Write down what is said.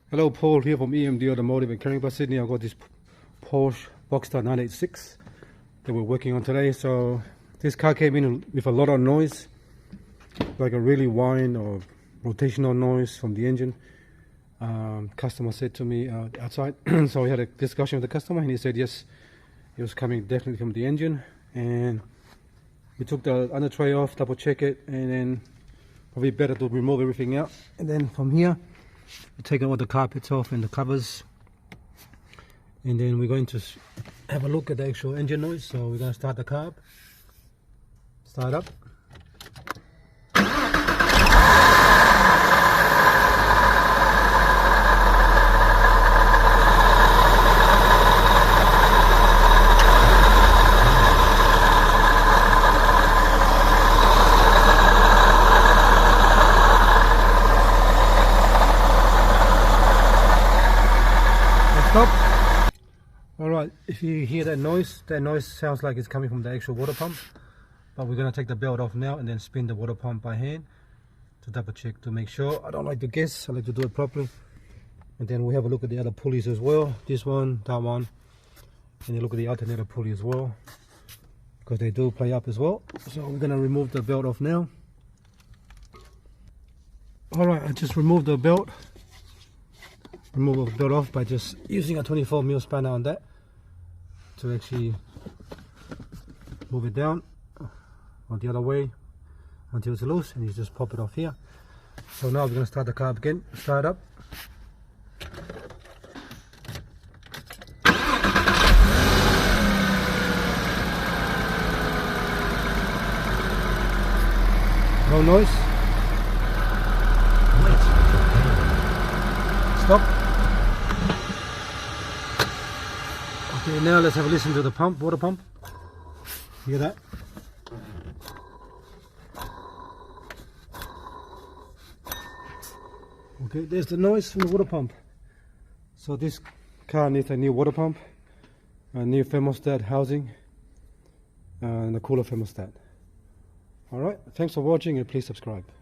Hello, Paul here from EMD Automotive in Carrington, Sydney. I've got this Porsche Boxster 986 that we're working on today. So this car came in with a lot of noise, like a really whine or rotational noise from the engine. Customer said to me outside, so we had a discussion with the customer and he said yes, it was coming definitely from the engine. And we took the under tray off, double check it, and then probably better to remove everything out. And then from here, we take all the carpets off and the covers, and then we're going to have a look at the actual engine noise. So we're going to start the carb, start up. Stop. Alright, if you hear that noise sounds like it's coming from the actual water pump. But we're going to take the belt off now and then spin the water pump by hand to double check to make sure. I don't like to guess, I like to do it properly. And then we have a look at the other pulleys as well. This one, that one. And you look at the alternator pulley as well, because they do play up as well. So we're going to remove the belt off now. Alright, I just removed the belt. Remove the belt off by just using a 24mm spanner on that to actually move it down on the other way until it's loose, and you just pop it off here. So now we're going to start the car up again. Start up. No noise. Stop. Okay, now let's have a listen to the pump, water pump. Hear that? Okay, there's the noise from the water pump. So this car needs a new water pump, a new thermostat housing, and a cooler thermostat. Alright, thanks for watching and please subscribe.